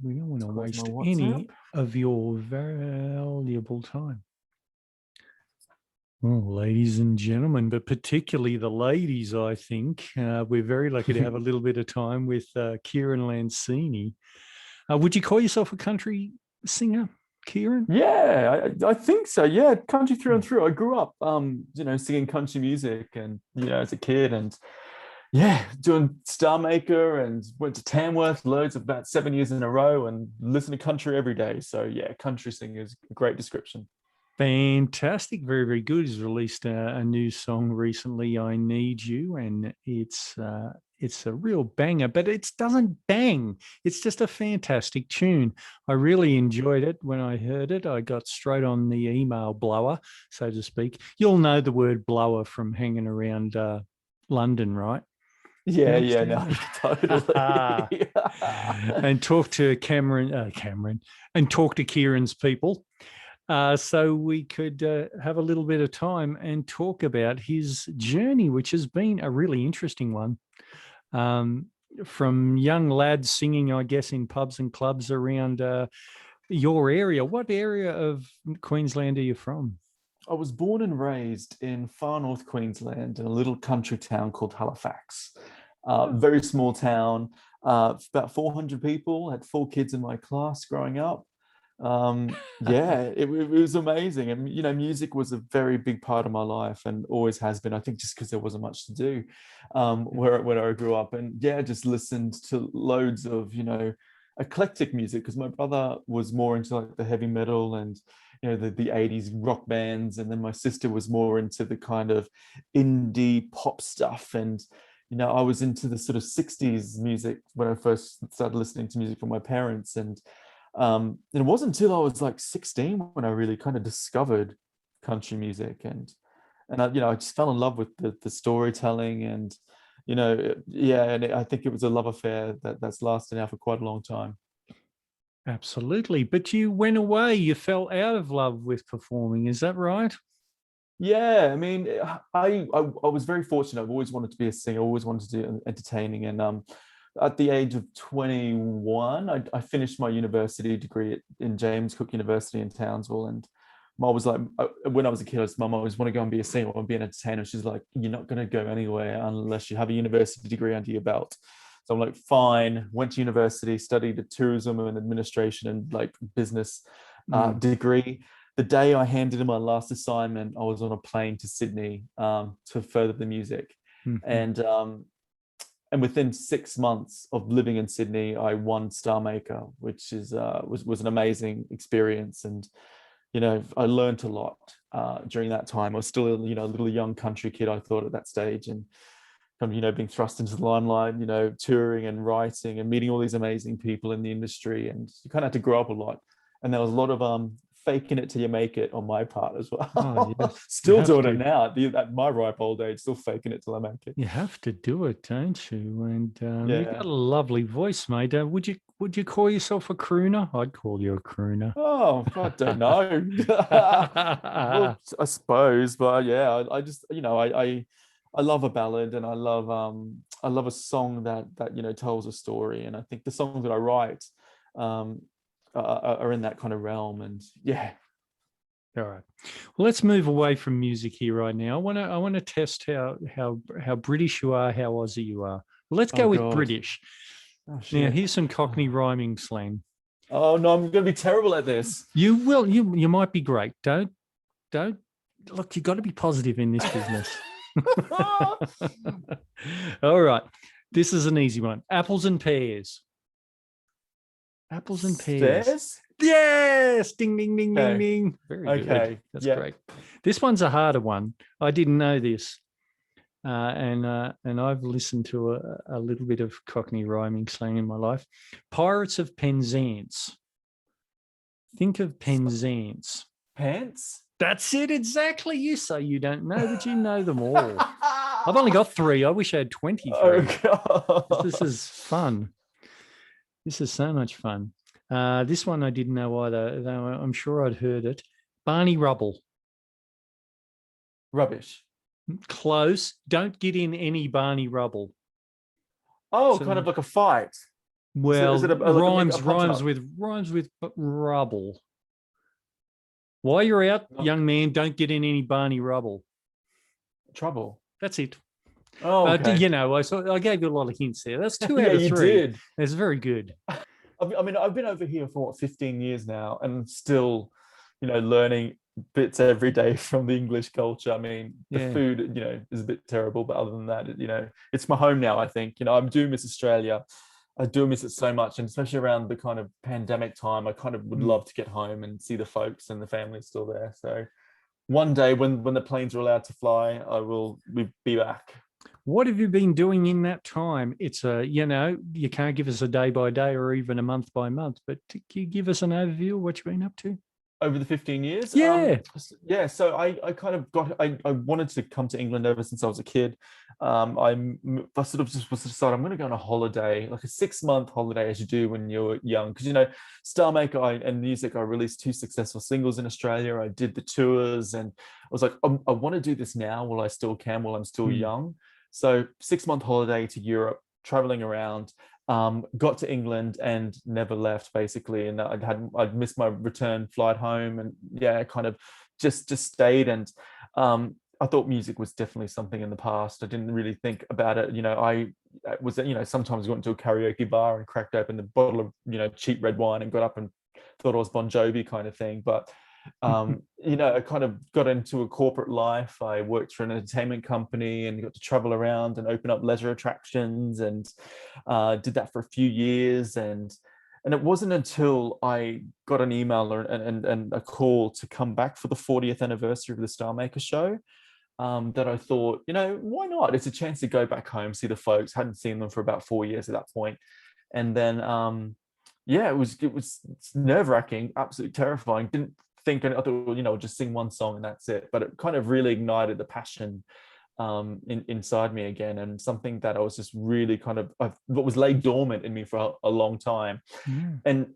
We don't want to Close my waste WhatsApp. any of your valuable time. Well, ladies and gentlemen, but particularly the ladies, I think. We're very lucky to have a little bit of time with Kieran Lancini. Would you call yourself a country singer, Kieran? Yeah, I think so. Yeah, country through and through. I grew up, singing country music, and as a kid, and yeah, doing Star Maker, and went to Tamworth loads of about 7 years in a row, and listen to country every day. So yeah, country singer is a great description. Fantastic. Very, very good. He's released a new song recently, I Need You, and it's a real banger, but it doesn't bang. It's just a fantastic tune. I really enjoyed it when I heard it. I got straight on the email blower, so to speak. You'll know the word blower from hanging around London, right? Yeah, no, totally. And talk to Cameron, and talk to Kieran's people. So we could have a little bit of time and talk about his journey, which has been a really interesting one. From young lads singing, I guess, in pubs and clubs around your area. What area of Queensland are you from? I was born and raised in far north Queensland in a little country town called Halifax. Very small town, about 400 people, had 4 kids in my class growing up. Yeah, it was amazing. And, music was a very big part of my life and always has been, I think, just because there wasn't much to do where I grew up. And yeah, just listened to loads of, eclectic music, because my brother was more into like the heavy metal and the 80s rock bands, and then my sister was more into the kind of indie pop stuff. And I was into the sort of 60s music when I first started listening to music from my parents. And it wasn't until I was like 16 when I really kind of discovered country music. And I just fell in love with the storytelling. And yeah, and I think it was a love affair that's lasted now for quite a long time. Absolutely. But you went away. You fell out of love with performing. Is that right? Yeah, I mean, I was very fortunate. I've always wanted to be a singer, always wanted to do entertaining. And at the age of 21, I finished my university degree in James Cook University in Townsville. And Mom was like, when I was a kid, I was, Mum, I always want to go and be a singer, I want to be an entertainer. She's like, you're not going to go anywhere unless you have a university degree under your belt. So I'm like, fine. Went to university, studied a tourism and administration and like business degree. The day I handed in my last assignment, I was on a plane to Sydney to further the music. Mm-hmm. And within 6 months of living in Sydney, I won Star Maker, which was an amazing experience. And I learned a lot during that time. I was still a little young country kid, I thought, at that stage, and kind of being thrust into the limelight, touring and writing and meeting all these amazing people in the industry. And you kind of had to grow up a lot. And there was a lot of faking it till you make it on my part as well. Oh, yes. Still doing it now at my ripe old age, still faking it till I make it. You have to do it, don't you? And you've Yeah. got a lovely voice, mate. Would you call yourself a crooner? I'd call you a crooner. Oh, I don't know. Well, I suppose, but yeah, I just I love a ballad, and I love a song that tells a story. And I think the songs that I write um are in that kind of realm. And yeah. All right. Well, let's move away from music here right now. I want to test how British you are, how Aussie you are. Well, let's go Oh with God. British. Oh Now, shit. here's some Cockney rhyming slang. Oh no, I'm gonna be terrible at this. You will. You might be great. Don't look. You got to be positive in this business. All right. This is an easy one. Apples and pears. Apples and pears. Stairs? Yes. Ding, ding, ding, ding, Okay. ding. Very good. Okay. That's Yeah. great. This one's a harder one. I didn't know this. And I've listened to a little bit of Cockney rhyming slang in my life. Pirates of Penzance. Think of Penzance. Pants? That's it, exactly. You say you don't know, but you know them all. I've only got 3. I wish I had 23. Oh God. This is fun. This is so much fun. This one I didn't know either, though I'm sure I'd heard it. Barney Rubble. Rubbish. Close. Don't get in any Barney Rubble. Oh, So- kind of like a fight. Well, like a punch rhymes up? with rubble. While you're out, No, young man, don't get in any Barney rubble. trouble. That's it. Oh, But okay. I gave you a lot of hints there. That's 2 Yeah, out of you 3. did. That's very good. I mean, I've been over here for what, 15 years now, and still, learning bits every day from the English culture. I mean, the Yeah. food, is a bit terrible, but other than that, it's my home now, I think. I do miss Australia. I do miss it so much, and especially around the kind of pandemic time, I kind of would Mm. love to get home and see the folks and the family still there. So one day when the planes are allowed to fly, I will be back. What have you been doing in that time? It's you can't give us a day by day or even a month by month, but can you give us an overview of what you've been up to? Over the 15 years. Yeah. Yeah, so I kind of I wanted to come to England ever since I was a kid. I sort of just was decided I'm going to go on a holiday, like a 6-month holiday, as you do when you're young, because Star Maker and music, I released 2 successful singles in Australia. I did the tours, and I was like, I want to do this now while I still can, while I'm still Mm. young. So 6-month holiday to Europe, traveling around. Got to England and never left, basically, and I'd missed my return flight home, and yeah, kind of just stayed. And I thought music was definitely something in the past. I didn't really think about it. I was sometimes went to a karaoke bar and cracked open the bottle of cheap red wine and got up and thought it was Bon Jovi kind of thing. But I kind of got into a corporate life. I worked for an entertainment company and got to travel around and open up leisure attractions, and did that for a few years. And it wasn't until I got an email and a call to come back for the 40th anniversary of the Star Maker show, that I thought, why not? It's a chance to go back home, see the folks. Hadn't seen them for about 4 years at that point. And then yeah, it was nerve-wracking, absolutely terrifying. Didn't think, I thought, well, just sing one song and that's it. But it kind of really ignited the passion inside me again, and something that I was just really kind of what was laid dormant in me for a long time. Yeah. And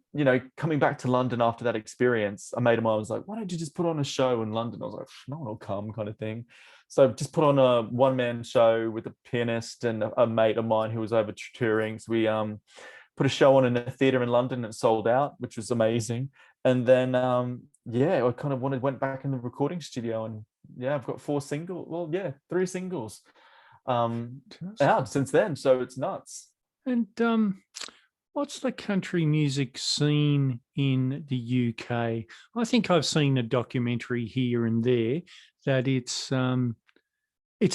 coming back to London after that experience, a mate of mine was like, why don't you just put on a show in London? I was like, no one will come, kind of thing. So just put on a one-man show with a pianist and a mate of mine who was over touring. So we put a show on in a theater in London and sold out, which was amazing. And then yeah, I kind of went back in the recording studio, and yeah, I've got 3 singles out since then. So it's nuts. And what's the country music scene in the UK? I think I've seen a documentary here and there that it's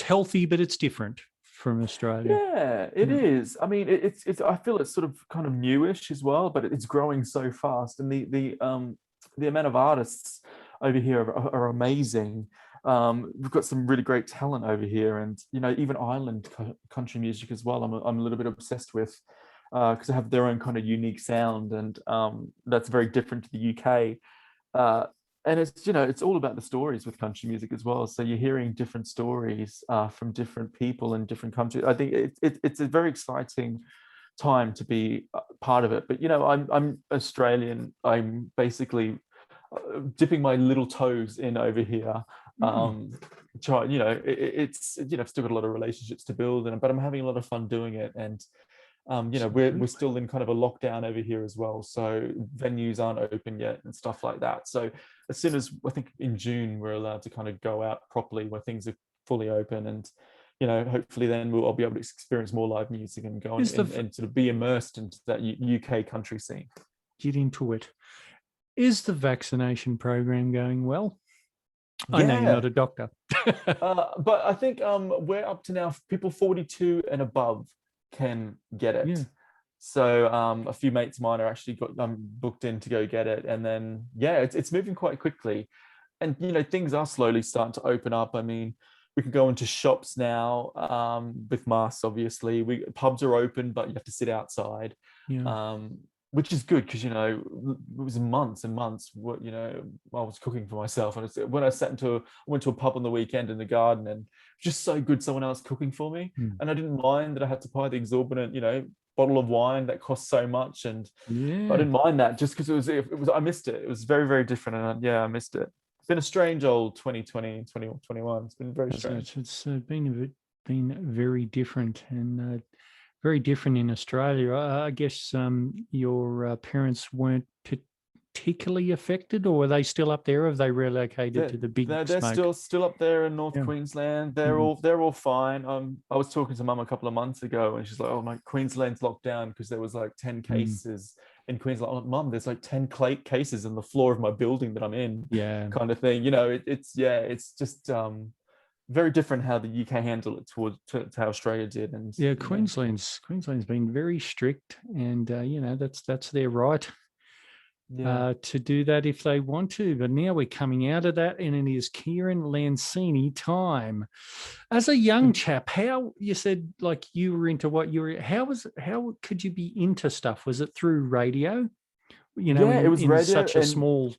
healthy, but it's different from Australia. Yeah, it is. I mean, it's. I feel it's sort of kind of newish as well, but it's growing so fast, and the amount of artists over here are amazing. We've got some really great talent over here, and even Ireland country music as well. I'm a little bit obsessed with, because they have their own kind of unique sound, and that's very different to the UK. And it's all about the stories with country music as well. So you're hearing different stories from different people in different countries. I think it's a very exciting time to be part of it. But I'm Australian. I'm basically dipping my little toes in over here. Try, it's still got a lot of relationships to build, but I'm having a lot of fun doing it. And we're still in kind of a lockdown over here as well, so venues aren't open yet and stuff like that. So as soon as, I think in June, we're allowed to kind of go out properly, where things are fully open, and hopefully then I'll be able to experience more live music and go on and sort of be immersed into that UK country scene. Get into it. Is the vaccination program going well? I know you're not a doctor. But I think we're up to now, people 42 and above can get it. Yeah. So a few mates of mine are actually got booked in to go get it, and then yeah, it's moving quite quickly, and things are slowly starting to open up. I mean, we can go into shops now with masks. Obviously, pubs are open, but you have to sit outside. Yeah. Which is good, because it was months and months. What I was cooking for myself, and when I went to a pub on the weekend in the garden, and just so good, someone else cooking for me, and I didn't mind that I had to buy the exorbitant, bottle of wine that cost so much, and Yeah. I didn't mind that, just because it was I missed it. It was very, very different, and yeah, I missed it. It's been a strange old 2020, 2021. It's been very strange. It's been very different, and very different in Australia. I guess your parents weren't particularly affected, or are they still up there? Or have they relocated to the big They're smoke? still up there in North Yeah. Queensland. Mm. They're all fine. I was talking to Mum a couple of months ago, and she's like, "Oh, my Queensland's locked down because there was like 10 Mm. cases in Queensland." I'm like, "Mum, there's like 10 cases in the floor of my building that I'm in," Yeah. kind of thing. You know, it's just very different how the UK handled it to how Australia did. And Yeah, you know, Queensland's been very strict, and that's their right yeah. to do that if they want to. But now we're coming out of that, and it is Kieran Lancini time. As a young chap, how you said like you were into what you were? How could you be into stuff? Was it through radio? You know, Yeah, it was in radio, such a and small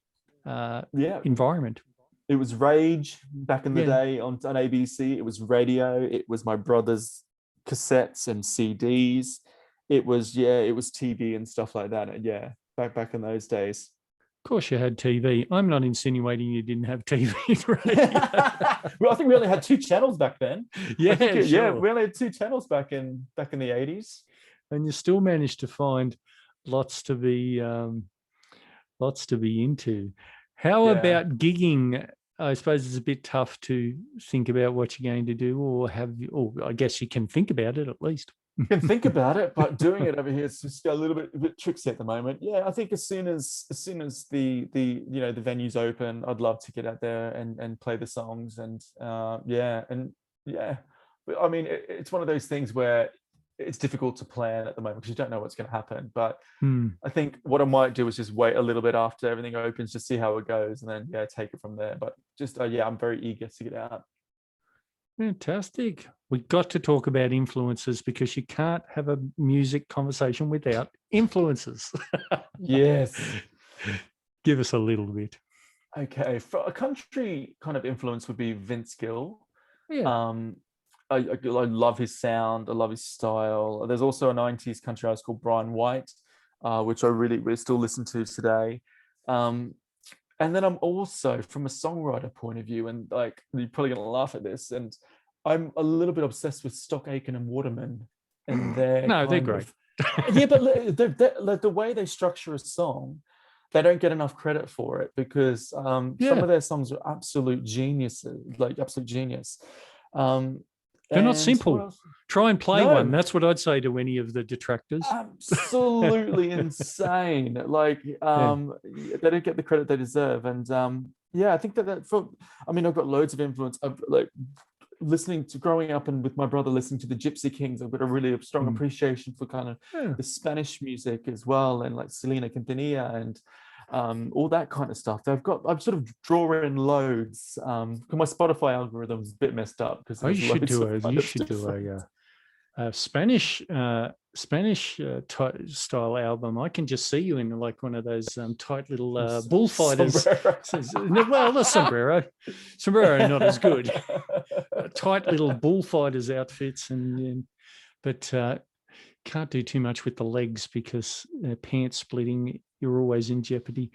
yeah, environment. it was Rage back in the Yeah. day on ABC. It was radio. It was my brother's cassettes and CDs. It was TV and stuff like that. And yeah, back in those days. Of course, you had TV. I'm not insinuating you didn't have TV. Well, I think we only had two channels back then. Yeah, yeah, sure. we only had two channels back in the 80s. And you still managed to find lots to be into. How Yeah. about gigging? I suppose it's a bit tough to think about what you're going to do, or I guess you can think about it at least. You can think about it, but doing it over here is just a bit tricksy at the moment. Yeah, I think as soon as the the venues open, I'd love to get out there and play the songs. And yeah. But I mean, it's one of those things where it's difficult to plan at the moment because you don't know what's going to happen. But I think what I might do is just wait a little bit after everything opens, just see how it goes, and then take it from there. But just I'm very eager to get out. Fantastic. We got to talk about influences because you can't have a music conversation without influences. Yes. Give us a little bit. Okay, for a country kind of influence would be Vince Gill. Yeah. I love his sound. I love his style. There's also a 90s country artist called Brian White, which we still listen to today. And then I'm also, from a songwriter point of view, and like you're probably gonna laugh at this, and I'm a little bit obsessed with Stock Aitken and Waterman, and they're great. Yeah, but the way they structure a song, they don't get enough credit for it because some of their songs are absolute geniuses, like absolute genius. They're not simple. Try and play one. That's what I'd say to any of the detractors. Absolutely insane. Like they don't get the credit they deserve. And I think I've got loads of influence of like growing up and with my brother listening to the Gypsy Kings. I've got a really strong appreciation for kind of the Spanish music as well, and like Selena Quintanilla and all that kind of stuff. I'm sort of drawing loads. My Spotify algorithm is a bit messed up because you should do a Spanish style album. I can just see you in like one of those tight little bullfighters. Well, the sombrero not as good. Tight little bullfighters outfits, but can't do too much with the legs because pants splitting. You're always in jeopardy.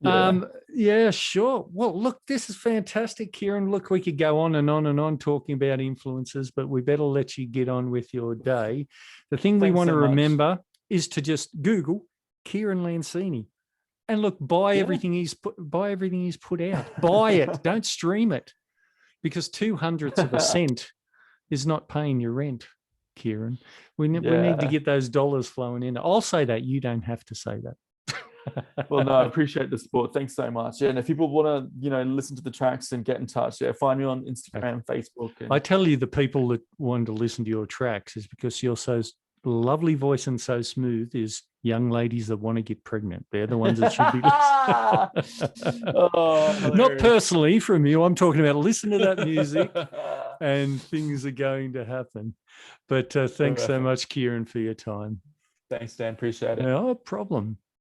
Yeah, sure. Well, look, this is fantastic, Kieran. Look, we could go on and on and on talking about influences, but we better let you get on with your day. The thing we want to remember is to just Google Kieran Lancini and look, buy everything he's put out. Buy it. Don't stream it, because 0.02 of a cent is not paying your rent, Kieran. We need to get those dollars flowing in. I'll say that. You don't have to say that. Well, no, I appreciate the support. Thanks so much. Yeah, and if people want to, listen to the tracks and get in touch, find me on Instagram, Facebook. I tell you, the people that want to listen to your tracks is because you're so lovely voice and so smooth. Is young ladies that want to get pregnant. They're the ones that should be listening. Not personally from you. I'm talking about listen to that music and things are going to happen. But thanks so much, Kieran, for your time. Thanks, Dan. Appreciate it. No problem.